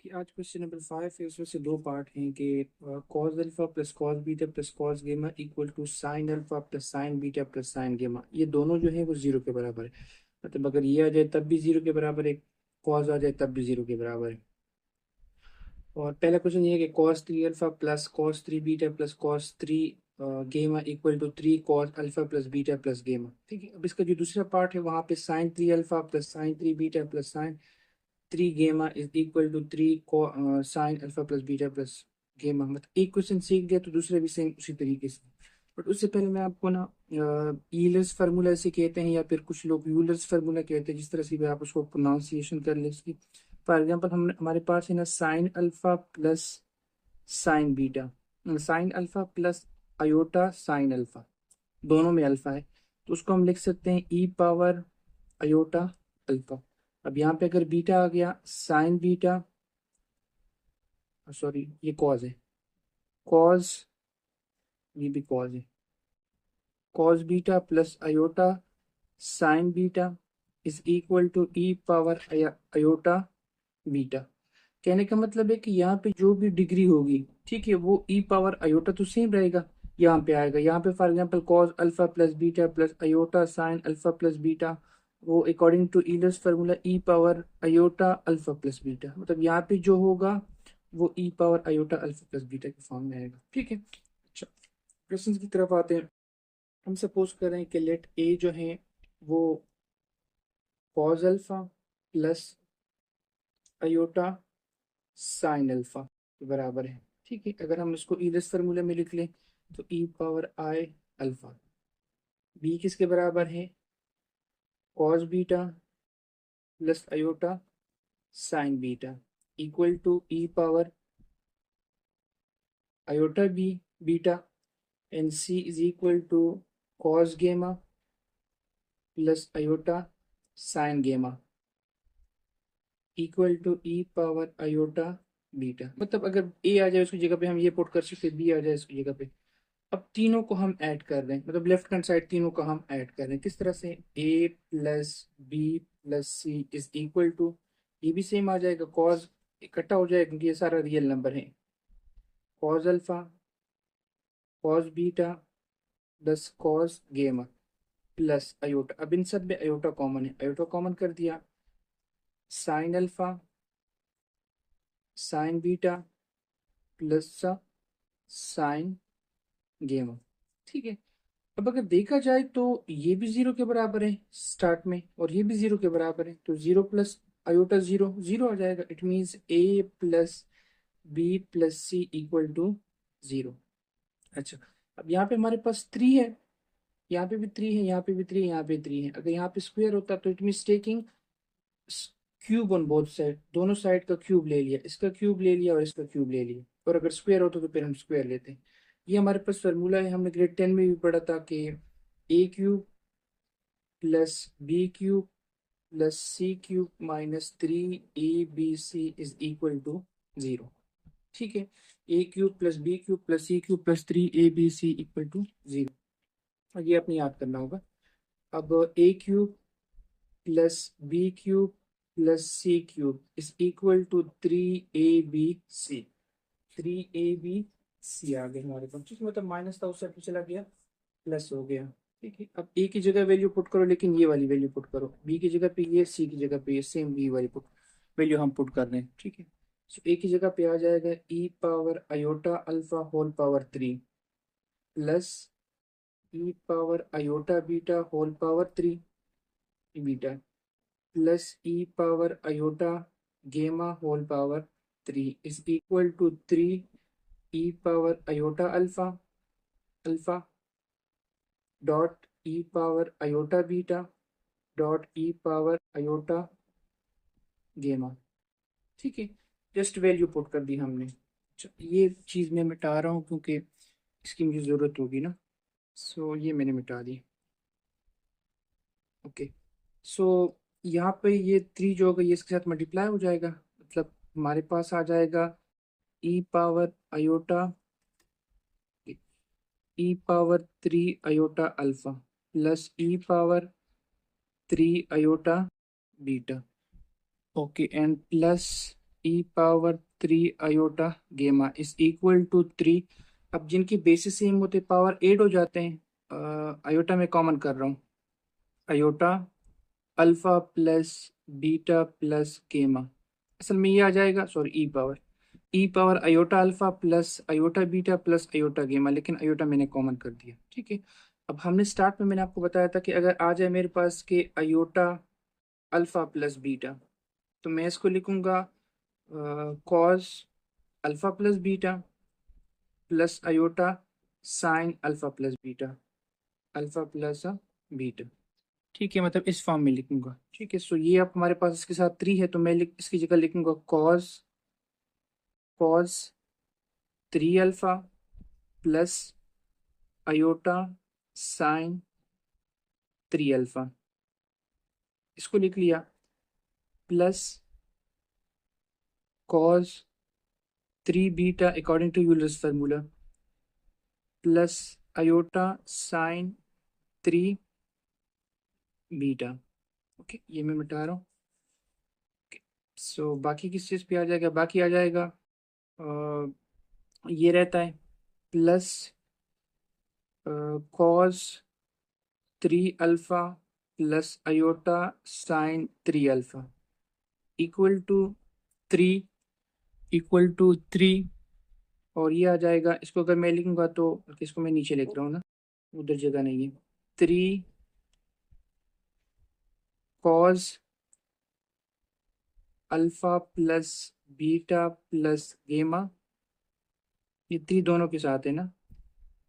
कि आज question number 5 है। उसमें से दो पार्ट हैं कि cos alpha plus cos beta plus cos gamma equal to sine alpha plus sine beta plus sine gamma, ये दोनों जो है वो जीरो के बराबर है। मतलब अगर ये आ जाए तब भी जीरो के बराबर है, कॉस आ जाए तब भी जीरो के बराबर है। और पहला क्वेश्चन ये है कि cos three alpha plus cos three beta plus cos three gamma equal to three cos alpha plus beta plus gamma. ठीक है, अब इसका जो दूसरा पार्ट है वहाँ पे sine three alpha plus sine three beta plus sine three gamma is equal to three sine alpha plus beta plus gamma. मतलब एक क्वेश्चन सीख गया तो दूसरा भी सेम उसी तरीके से। बट उससे पहले मैं आपको ना यूलर्स फार्मूला ऐसे कहते हैं या फिर कुछ लोग यूलर्स फार्मूला कहते हैं, जिस तरह से भी आप उसको प्रोनाउंसिएशन कर ले इसकी। फॉर एग्जांपल हम हमारे पास है ना sign alpha plus sine beta, sign alpha plus iota sine alpha, दोनों में अल्फा है तो उसको हम लिख सकते हैं ई पावर अयोटा अल्फा। अब यहाँ पे अगर बीटा आ गया साइन बीटा, सॉरी ये कॉज है, कॉज, ये भी कॉज है, cos beta plus iota sine beta is equal to e power iota beta. कहने का मतलब है कि यहाँ पे जो भी डिग्री होगी, ठीक है, वो ई पावर अयोटा तो सेम रहेगा, यहाँ पे आएगा। यहाँ पे for example cos alpha plus beta plus iota sine alpha plus beta, वो according to Euler's formula e power iota alpha plus beta, मतलब यहाँ पे जो होगा वो e power iota alpha plus beta के फॉर्म में आएगा। ठीक है, अच्छा क्वेश्चन की तरफ आते हैं। हम सपोज कर रहे हैं कि लेट ए जो है वो cos alpha plus iota sine alpha के बराबर है। ठीक है, अगर हम इसको ईलर्स फार्मूला में लिख लें तो e power i alpha, b किसके बराबर है, cos beta plus iota sine beta equal to e power iota b beta, and c is equal to cos gamma plus iota sine gamma equal to e power iota beta. मतलब अगर ए आ जाए उसकी जगह पे हम ये पुट कर सकते, बी आ जाए उसकी जगह पे। अब तीनों को हम ऐड कर रहे हैं, मतलब लेफ्ट हैंड साइड तीनों को हम ऐड कर रहे हैं। किस तरह से, A plus B plus C is equal to, ये भी सेम आ जाएगा, कॉज इकट्ठा हो जाएगा क्योंकि ये सारा रियल नंबर है, cause alpha cause beta plus cos गेमा प्लस अयोटा। अब इन सब में अयोटा कॉमन है, अयोटा कॉमन कर दिया, sine alpha sign beta plus sine गेमा। ठीक है, अब अगर देखा जाए तो ये भी जीरो के बराबर है स्टार्ट में और ये भी जीरो के बराबर है, तो zero plus iota zero zero आ जाएगा। It means A plus B plus C equal to zero. अच्छा, अब यहाँ पे हमारे पास थ्री है, यहाँ पे भी थ्री है, यहाँ पे भी थ्री है, यहाँ पे थ्री है। अगर यहाँ पे स्क्वायर होता तो it means taking cube on both side, दोनों साइड का क्यूब ले लिया, इसका क्यूब ले लिया और इसका क्यूब ले लिया, और अगर स्क्वायर होता तो फिर हम स्क्वायर लेते हैं। ये हमारे पास फार्मूला है, हमने ग्रेड 10 में भी पढ़ा था कि A cube plus B cube plus C cube minus three A B C is equal to zero. ठीक है, A cube plus B cube plus C cube plus three A B C equal to zero, और ये अपने याद करना होगा। अब A cube plus B cube plus C cube is equal to three A B C, three A B C आ गया हमारे पास। ठीक है, मतलब माइनस था उस साइड पे चला गया, प्लस हो गया। ठीक है, अब ए की जगह वैल्यू पुट करो, लेकिन ये वाली वैल्यू पुट करो, बी की जगह पे ये, सी की जगह पे ये, सेम बी वाली पुट वैल्यू हम पुट कर रहे हैं। ठीक है, सो ए की जगह पे आ जाएगा e power iota alpha whole power three plus e power iota beta whole power three beta plus e power iota gamma whole power three is equal to three e power iota alpha alpha dot e power iota beta dot e power iota gamma. ठीक है, just value put कर दी हमने। अच्छा, ये चीज़ मैं मिटा रहा हूँ क्योंकि इसकी मुझे ज़रूरत होगी ना, सो ये मैंने मिटा दी। ओके, सो यहाँ पे ये थ्री जो होगा ये इसके साथ मल्टीप्लाई हो जाएगा, मतलब हमारे पास आ जाएगा e power iota, e power three iota alpha plus e power three iota beta. Okay, and plus e power 3 iota gamma is equal to 3। अब जिनकी बेसिस सेम होते पावर 8 हो जाते हैं। अयोटा में कॉमन कर रहा हूँ। Iota alpha plus beta plus gamma, असल में ये आ जाएगा, sorry, e power iota alpha plus iota beta plus iota gamma, लेकिन अयोटा मैंने कॉमन कर दिया। ठीक है। अब हमने स्टार्ट में मैंने आपको बताया था कि अगर आ जाए मेरे पास के अयोटा अल्फा प्लस बीटा, तो मैं इसको लिखूंगा cos alpha plus beta plus iota sine alpha plus beta, alpha plus beta. ठीक है, मतलब इस फॉर्म में लिखूंगा। ठीक है, सो ये अब हमारे पास इसके साथ 3 है, तो मैं इसकी जगह लिखूंगा cos cos 3 alpha plus iota sine 3 alpha, इसको लिख लिया, plus cos 3 beta according to Euler's formula plus iota sine 3 beta. Okay, ये मैं मिटा रहा हूँ। सो बाकी किस चीज़ पे आ जाएगा, बाकी आ जाएगा ये रहता है plus cos 3 alpha plus iota sine 3 alpha equal to 3, और ये आ जाएगा। इसको अगर मैं लिखूंगा तो इसको मैं नीचे लिख रहा हूँ ना, उधर जगह नहीं है। 3 cos alpha plus beta plus गेमा, ये 3 दोनों के साथ है ना,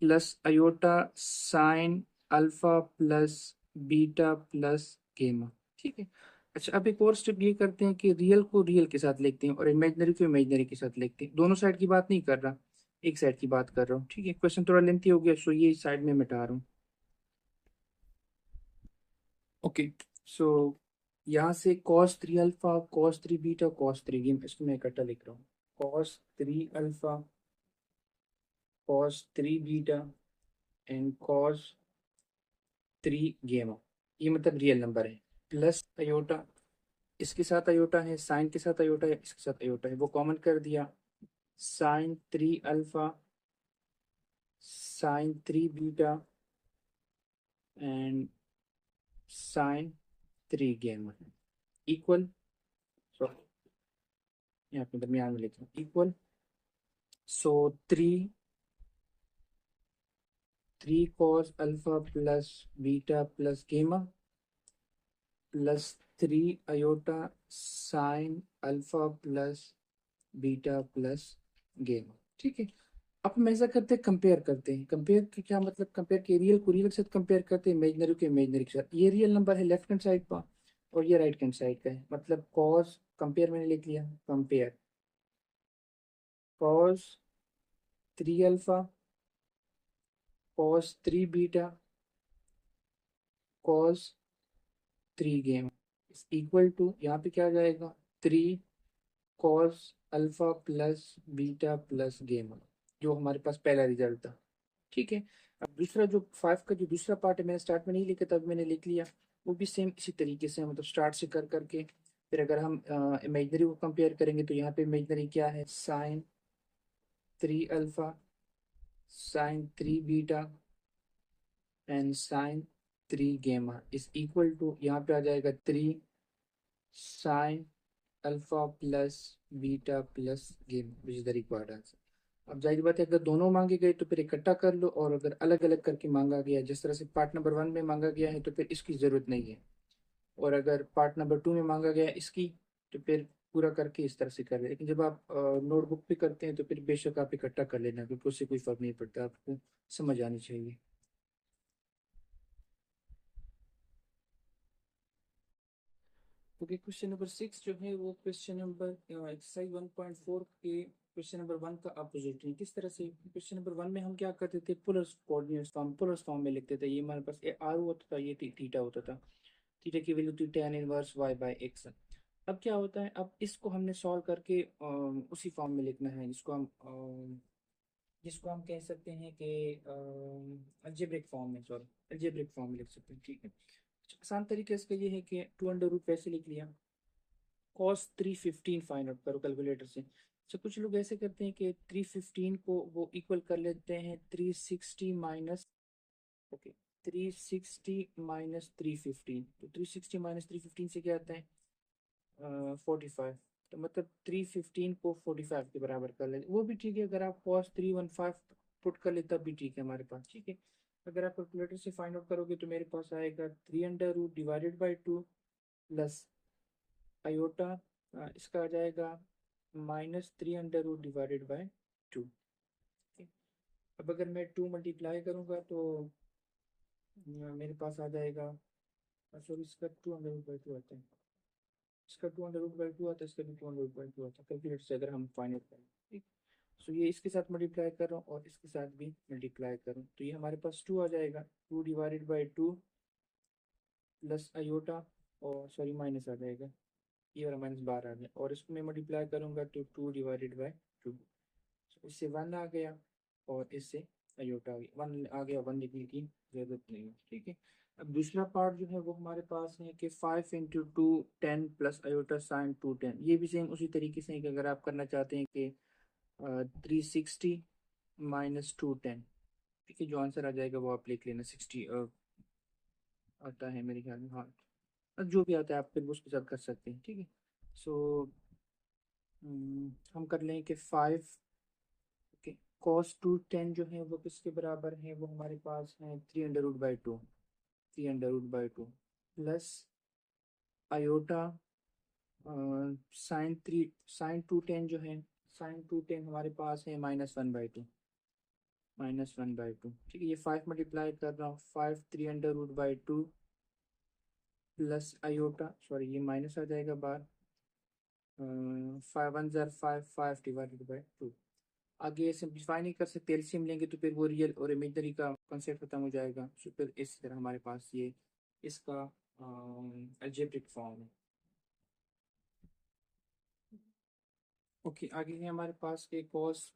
plus iota sine alpha plus beta plus gamma. ठीक है। अच्छा, अब एक और स्टेप ये करते हैं कि रियल को रियल के साथ लिखते हैं और इमेजनरी को इमेजनरी के साथ लिखते हैं। दोनों साइड की बात नहीं कर रहा, एक साइड की बात कर रहा हूँ। ठीक है, क्वेश्चन थोड़ा लेंथी हो गया, सो ये साइड में मिटा रहा हूँ। ओके, सो यहाँ से cos 3 alpha cos 3 beta cos 3 game, इसको मैं इकट्ठा लिख रहा हूँ। cos 3 alpha cos 3 beta and cos 3 गेमा, ये मतलब रियल नंबर है। प्लस अयोटा, इसके साथ अयोटा है, साइन के साथ अयोटा है, इसके साथ अयोटा है, वो कॉमन कर दिया। Sine 3 alpha sine 3 beta and sine 3 gamma equal, sorry यहाँ पे दरमियान में लिख रहा हूँ, equal. So 3 cos alpha plus beta plus gamma plus 3 iota sine alpha plus beta plus gamma. ठीक है। अब हम ऐसा करते हैं, कंपेयर करते हैं। कंपेयर के क्या मतलब, कंपेयर के रियल को रियल के साथ कंपेयर करते हैं, इमेजनरी को इमेजनरी के साथ। ये रियल नंबर है लेफ्ट हैंड साइड का और ये राइट हैंड साइड का है, मतलब कॉस, कंपेयर मैंने लिख लिया, compare cos 3 alpha cos 3 beta cos 3 gamma is equal to, यहाँ पे क्या आ जाएगा, 3 cos alpha plus beta plus gamma, जो हमारे पास पहला रिजल्ट था। ठीक है। अब दूसरा जो 5 का जो दूसरा पार्ट है, मैंने स्टार्ट में नहीं लिखा था, अभी मैंने लिख लिया। वो भी सेम इसी तरीके से, मतलब स्टार्ट से कर करके फिर अगर हम इमेजनरी को कंपेयर करेंगे तो यहाँ पे इमेजनरी क्या है, sine 3 alpha sine 3 beta and sine 3 gamma is equal to, यहाँ पे आ जाएगा 3 sign alpha plus beta plus game which is the required answer. अब जाहिर बात है, अगर दोनों मांगे गए तो फिर इकट्ठा कर लो, और अगर अलग अलग करके मांगा गया, जिस तरह से पार्ट नंबर 1 में मांगा गया है, तो फिर इसकी ज़रूरत नहीं है। और अगर पार्ट नंबर 2 में मांगा गया है इसकी, तो फिर पूरा करके इस तरह से कर ले। लेकिन जब आप नोटबुक पे करते हैं तो फिर बेशक आप इकट्ठा कर लेना, क्योंकि उससे कोई फर्क नहीं पड़ता, आपको समझ आनी चाहिए। ओके, क्वेश्चन नंबर 6 जो है वो क्वेश्चन नंबर एक्सरसाइज 1.4 के क्वेश्चन नंबर 1 का अपोजिट है। किस तरह से, क्वेश्चन नंबर 1 में हम क्या करते थे, polar coordinates form, polar form में लिखते थे। ये हमारे पास आर होता था, ये थीटा होता था। थीटा की वैल्यू थी tan inverse y by x. अब क्या होता है, अब इसको हमने सॉल्व करके उसी फॉर्म में लिखना है, जिसको हम कह सकते हैं कि अलजेब्रिक फॉर्म में, सॉरी, अलजेब्रिक फॉर्म में लिख सकते हैं। ठीक है। आसान तरीके से ये है कि 2 अंडर रूट वैसे लिख लिया, कॉस 315 फाइंड आउट करो कैलकुलेटर से। तो कुछ लोग ऐसे करते हैं कि 315 को वो इक्वल कर लेते हैं 360 माइनस, ओके, 360 - 315। तो 360 - 315 से क्या आता है 45। तो मतलब 315 को 45 के बराबर कर ले, वो भी ठीक है। अगर आप कॉस 315 पुट कर ले तब भी ठीक है हमारे पास, ठीक है। अगर आप कैलकुलेटर से फाइंड आउट करोगे तो मेरे पास आएगा 3√2 डिवाइडेड बाई 2 प्लस आयोटा, इसका आ जाएगा -3√2 डिवाइडेड बाई 2। अब अगर मैं 2 मल्टीप्लाई करूंगा तो मेरे पास आ जाएगा, सॉरी, इसका 2√2 आता है, इसका 2√2 आता है, इसका भी 2√2 आता है कैलकुलेटर से अगर हम फाइंड आउट करें, ठीक। सो ये इसके साथ मल्टीप्लाई कर रहा हूँ और इसके साथ भी मल्टीप्लाई करूँ तो ये हमारे पास 2 आ जाएगा, 2 डिवाइडेड बाई 2 प्लस आयोटा, और सॉरी माइनस आ जाएगा, ये वाला माइनस बाहर आ गया, और इसको मैं मल्टीप्लाई करूंगा तो 2 डिवाइडेड बाई 2। इससे 1 आ गया और इससे अयोटा आ गया, 1 आ गया, 1 लिखने की जरूरत नहीं है, ठीक है। अब दूसरा पार्ट जो है वो हमारे पास है कि 5 × 2 10 प्लस अयोटा साइन 2 10। ये भी सेम उसी तरीके से है कि अगर आप करना चाहते हैं कि 360 - 210, ठीक है, जो आंसर आ जाएगा वो आप लिख लेना, 60 आता है मेरे ख्याल में, हाँ। जो भी आता है आप फिर उसके साथ कर सकते हैं, ठीक है। सो हम कर लें कि 5, ओके, कॉस 210 जो है वो किसके बराबर है, वो हमारे पास है 3√2, 3√2 प्लस आयोटा साइन 210 जो है, साइन 210 हमारे पास है -1/2, -1/2, ठीक है। ये 5 मल्टीप्लाई कर रहा हूँ, 5 3√2 प्लस आयोटा, सॉरी ये माइनस आ जाएगा बाहर, 5 1 ज़ार 5, 5 डिवाइडेड बाई 2। आगे सिंप्लीफाई नहीं कर सकते, एलसीएम लेंगे तो फिर वो रियल और इमेजनरी का कॉन्सेप्ट खत्म हो जाएगा। सो फिर इस तरह हमारे पास ये इसका अलजेब्रिक फॉर्म है। ओके, आगे है हमारे पास के cos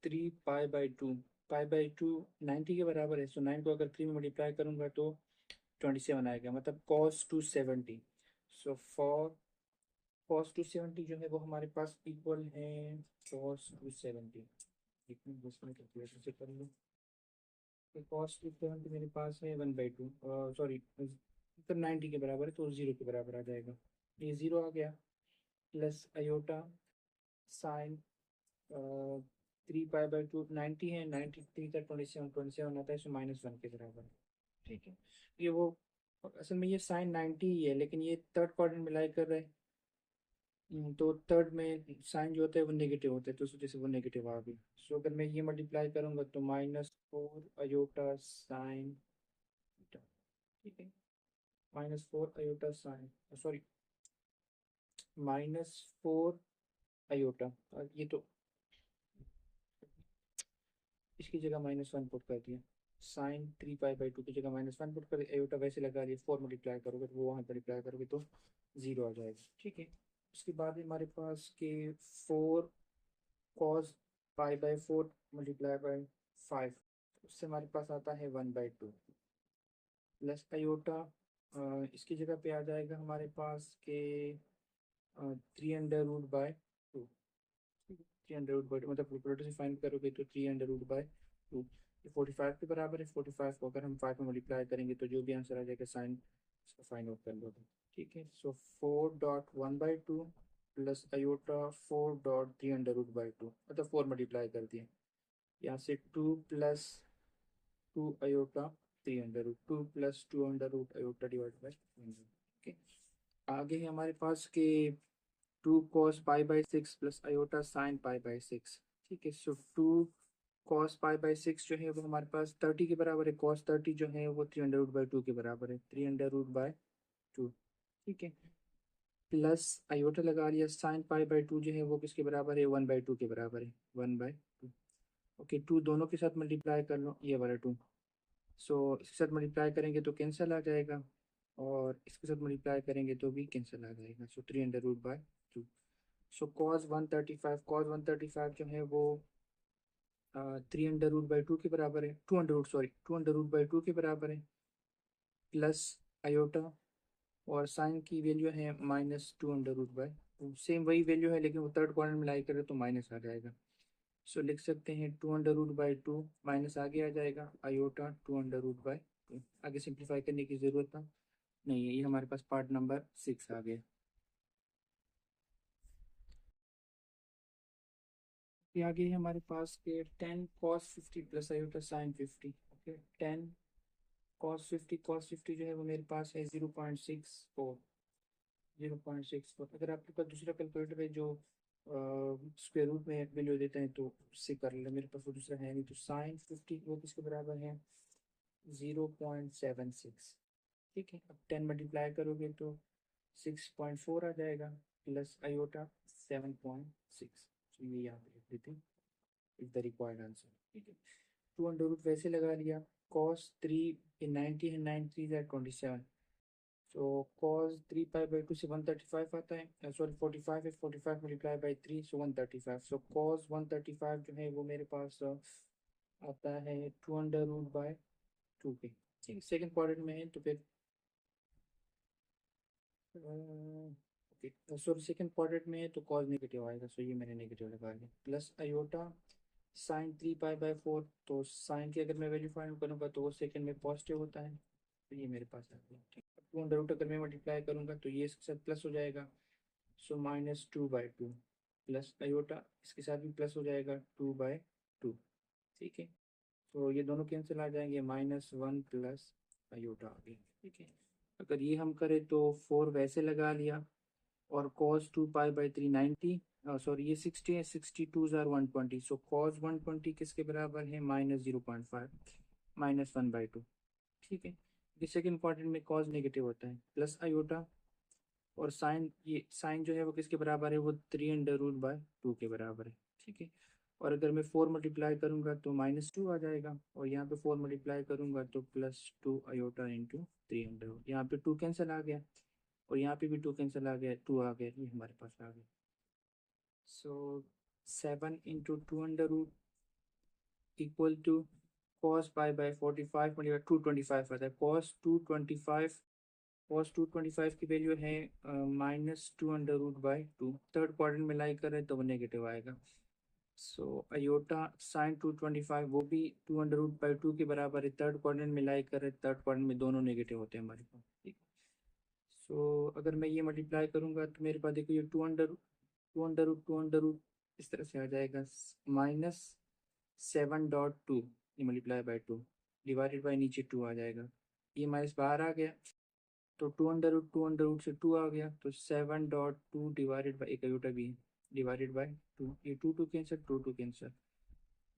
3 pi by 2, pi by 2 90 के बराबर है। सो 9 को अगर 3 में मल्टीप्लाई करूंगा तो 27 आएगा, मतलब cos 270। सो फॉर cos 270 जो है वो हमारे पास इक्वल है cos 270, एक मिनट बस मैं कैलकुलेटर से कर लूँ। cos 270 मेरे पास है 1/2, सॉरी, मतलब 90 के बराबर है तो 0 के बराबर आ जाएगा, ये 0 आ गया, plus iota sine 3 pi by 2, 90 है, 93 का 27 आता है, सो -1 के बराबर है, ठीक है। ये वो असल में ये साइन 90 ही है, लेकिन ये थर्ड क्वाड्रेंट में लाई कर रहा है। तो थर्ड में साइन जो होता है वो नेगेटिव होता है, तो उस वजह से वो नेगेटिव आ गई। सो अगर मैं ये मल्टीप्लाई करूंगा तो -4 अयोटा साइन, ठीक है, -4 अयोटा साइन, सॉरी, -4 अयोटा, और ये तो इसकी जगह -1 पुट कर दिया, साइन 3 पाई बाई 2 की जगह -1 पुट कर दिया, अयोटा वैसे लगा दिया, 4 मल्टीप्लाई करोगे तो वो वहाँ मल्टीप्लाई करोगे तो 0 आ जाएगा, ठीक है। उसके बाद हमारे पास के 4 cos pi by 4 multiply by 5, उससे हमारे पास आता है 1/2 प्लस अयोटा, इसकी जगह पे आ जाएगा हमारे पास के 3√2, 3√2 मतलब कैलकुलेटर से फाइंड करोगे तो 3√2, ये 45 के बराबर है। 45 को अगर हम 5 में मल्टीप्लाई करेंगे तो जो भी आंसर आ जाएगा साइन इसका फाइंड आउट कर लो, ठीक है। सो 4.1/2 प्लस अयोटा 4.3√2, मतलब 4 मल्टीप्लाई कर दिए, यहाँ से 2 plus 2 iota 3√2 plus 2 under root iota divide by, okay. आगे है हमारे पास के 2 cos π/6 प्लस अयोटा साइन π/6, ठीक है। सो 2 cos π/6 जो है वो हमारे पास 30 के बराबर है, cos 30 जो है वो 3√2 के बराबर है, 3√2, ठीक है। प्लस अयोटा लगा लिया, साइन π/2 जो है वो किसके बराबर है, 1/2 के बराबर है, 1/2, ओके। 2 दोनों के साथ मल्टीप्लाई कर लो, ये वाला 2, सो इसके साथ मल्टीप्लाई करेंगे तो कैंसिल आ जाएगा, और इसके साथ मल्टीप्लाई करेंगे तो भी कैंसिल आ जाएगा, सो 3√2। सो cos 135 जो है वो 3√2 के बराबर है, 2 under root, sorry, 2 under root by 2 के बराबर है, प्लस अयोटा और साइन की वैल्यू है -2 under root by two. Same वही वैल्यू है लेकिन वो थर्ड क्वाड्रेंट में लाई करे तो माइनस आ जाएगा। सो लिख सकते हैं 2 अंडर रूट बाय 2 माइनस आगे आ जाएगा आयोटा 2 अंडर रूट बाय 2। आगे सिंप्लीफाई करने की ज़रूरत नहीं है, ये हमारे पास पार्ट नंबर 6 आ गया। ये आगे है हमारे पास के 10 cos 50 plus iota sin 50। Okay, 10 cos 50 जो है वो मेरे पास है 0.64। 0.64 अगर आपके पास दूसरा कैलकुलेटर है जो स्क्वायर रूट में वैल्यू देते हैं तो उससे कर ले, मेरे पास वो दूसरा है नहीं। तो sin 50 वो किसके बराबर है 0.76। ठीक है, अब 10 मल्टीप्लाई करोगे तो 6.4 आ जाएगा प्लस आयोटा 7.6। तो ये यहाँ पे लिख देते हैं इज द रिक्वायर्ड आंसर। ठीक है, 2 अंडर रूट वैसे लगा लिया। cos 3 in 90 है, 9 3 27। तो cos 3 पाई बाई 2 से 135 आता है, सॉरी 45 है, 45 multiply by 3 so 135। So cos 135 जो है वो मेरे पास आता है 2 अंडर रूट बाय 2 के। ठीक है, सेकेंड क्वाड्रेंट में है तो फिर ओके सॉरी सेकंड क्वाड्रेंट में है तो कॉस नेगेटिव आएगा। सो ये मैंने नेगेटिव लगा लिया plus iota sin 3 pi by 4। तो साइन की अगर मैं वैल्यू फाइंड करूंगा तो वो सेकंड में पॉजिटिव होता है, तो ये मेरे पास आ गया। ठीक है, 2 अंडर रूट अगर मैं मल्टीप्लाई करूंगा तो ये इसके साथ प्लस हो जाएगा। सो -2/2 प्लस आयोटा इसके साथ भी प्लस हो जाएगा 2/2। ठीक है, तो ये दोनों कैंसिल आ जाएंगे, -1 प्लस आयोटा आ गया। ठीक है, अगर ये हम करें तो 4 वैसे लगा लिया और cos 2 पाई बाई 3 90। सॉरी ये 60 है, 60 2 ज़ार 120। सो cos 120 किसके बराबर है -0.5 -1/2। ठीक है, ये सेकेंड क्वाड्रेंट में cos नेगेटिव होता है प्लस आयोटा। और साइन, ये साइन जो है वो किसके बराबर है वो 3 अंडर रूट बाय 2 के बराबर है। ठीक है, और अगर मैं 4 मल्टीप्लाई करूंगा तो -2 आ जाएगा, और यहाँ पे 4 मल्टीप्लाई करूंगा तो +2 आयोटा इंटू 3 अंडर रूट। यहाँ पे 2 कैंसिल आ गया और यहाँ पे भी 2 कैंसिल आ गया, 2 आ गया, ये हमारे पास आ गया। So 7 × 2 under root equal to cos 225 आता है। cos 225 की वैल्यू है -2 under root by 2। Third quadrant में लाई कर रहे हैं तो वो नेगेटिव आएगा। सो अयोटा sin 225 वो भी 2 अंडर रूट बाय 2 के बराबर है। थर्ड क्वाड्रेंट में लाई कर रहे हैं, थर्ड क्वाड्रेंट में दोनों नेगेटिव होते हैं हमारे पास। ठीक, सो अगर मैं ये मल्टीप्लाई करूंगा तो मेरे पास देखो ये 2 अंडर रूट इस तरह से आ जाएगा, -7.2 ये मल्टीप्लाई बाय 2 डिवाइडेड बाय नीचे 2 आ जाएगा। ये माइनस बाहर आ गया तो 2 अंडर रूट से 2 आ गया, तो 7.2 डिवाइडेड बाई एक अयोटा भी डिवाइडेड बाय 2। ये 2 cancel, 2 cancel,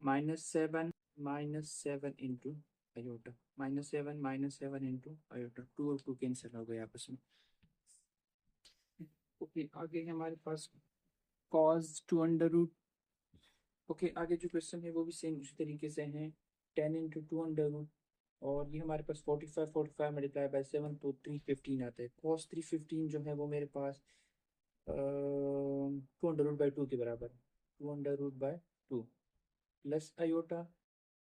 -7 into iota, -7 into iota, 2 और 2 कैंसिल हो गए आपस में। ओके, आगे है हमारे पास cos 2 अंडर रूट। ओके, आगे जो क्वेश्चन है वो भी सेम उसी तरीके से है, 10 × 2 अंडर रूट। और ये हमारे पास 45 मल्टीप्लाई बाय 7 तो 315 आता है। cos 315 जो है वो मेरे पास 2 अंडर रूट बाय 2 के बराबर है। 2 under root by 2 plus iota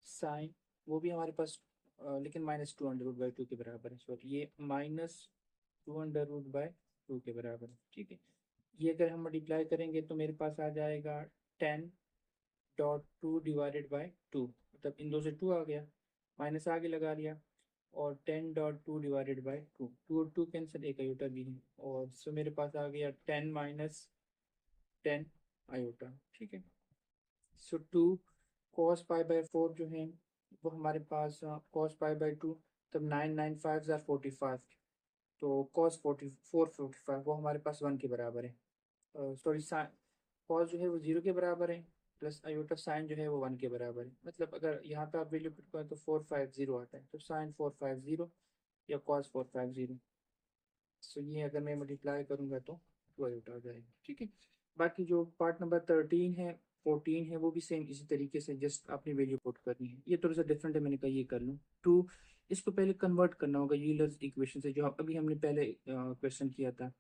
sine, वो भी हमारे पास लेकिन -2 अंडर रूट बाय 2 के बराबर है। सॉरी ये -2 अंडर रूट बाय 2 के बराबर है। ठीक है, ये अगर हम मल्टीप्लाई करेंगे तो मेरे पास आ जाएगा 10.2 डिवाइडेड बाय 2, मतलब इन दो से 2 आ गया, माइनस आगे लगा लिया, और 10.2 डिवाइडेड बाय 2, 2 और 2 कैंसिल, एक आयोटा भी है, और सो मेरे पास आ गया 10 - 10 आयोटा। ठीक है, सो 2 cos π/4 जो है वो हमारे पास cos π/2, तब 9 9 5 ज़ार 45। तो cos 44 45 वो हमारे पास 1 के बराबर है। सॉरी कॉस जो है वो 0 के बराबर है, प्लस आयोटा साइन जो है वो 1 के बराबर है। मतलब अगर यहाँ पे आप वैल्यू पुट करें तो 450 आता है, तो साइन 450 या कॉस 450। सो ये अगर मैं मल्टीप्लाई करूंगा तो 2 आयोटा आ जाएगा। ठीक है, बाकी जो पार्ट नंबर 13 है वो भी सेम इसी तरीके से, जस्ट अपनी वैल्यू पुट करनी है। ये थोड़ा सा डिफरेंट है, मैंने कहा ये कर लूँ। टू, इसको पहले कन्वर्ट करना होगा यूलर्स इक्वेशन से, जो अभी हमने पहले क्वेश्चन किया था।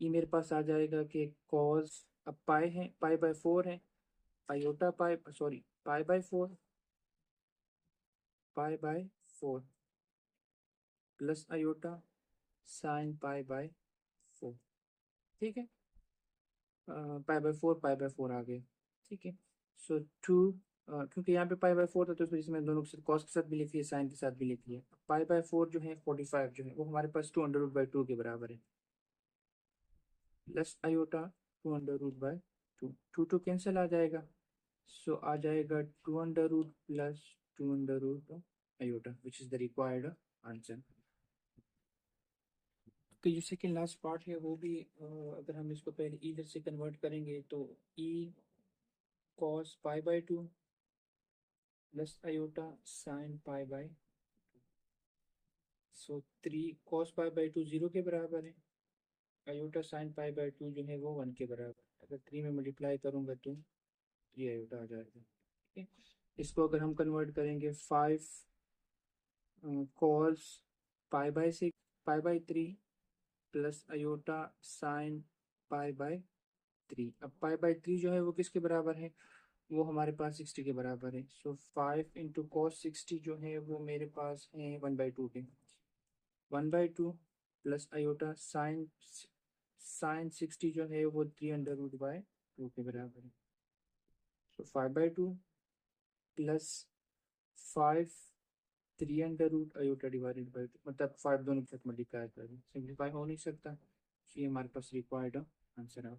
ये मेरे पास आ जाएगा कि कॉस, अब पाई है, π/4 है, iota pi, sorry pi by 4 plus iota sine pi by 4। ठीक है, पाई बाय 4 आ गया। ठीक है, सो 2, क्योंकि यहाँ पे पाई बाय 4 था तो इस वजह से मैंने दोनों के साथ, कॉस के साथ भी लिख लिया, साइन के साथ भी लिख लिया। पाई बाय 4 जो है 45 जो है वो हमारे पास 2√2 के बराबर है, प्लस आयोटा 2√2, टू कैंसिल आ जाएगा। सो आ जाएगा 2 under root plus 2 under root iota, which is the required answer. तो जो सेकेंड लास्ट पार्ट है वो भी अगर हम इसको पहले इधर से कन्वर्ट करेंगे तो E cos pi by 2 plus iota sine pi by, so 3 cos pi by 2 0 के बराबर है, आयोटा साइन पाई बाय 2 जो है वो 1 के बराबर है। अगर 3 में मल्टीप्लाई करूंगा तो 3 आयोटा आ जाएगा। ठीक है, इसको अगर हम कन्वर्ट करेंगे 5 cos pi by 3 plus iota sine pi by 3। अब पाई बाय 3 जो है वो किसके बराबर है, वो हमारे पास 60 के बराबर है। सो 5 × cos 60 जो है वो मेरे पास है 1/2 के, 1/2 प्लस आयोटा साइन 60 जो है वो 3 अंडर रूट बाय 2 के बराबर है। So 5/2 plus 5 3 under root iota divided by 2, मतलब 5 दोनों के साथ मल्टीप्लाई कर दें, सिंप्लीफाई हो नहीं सकता। तो ये हमारे पास रिक्वायर्ड आंसर है।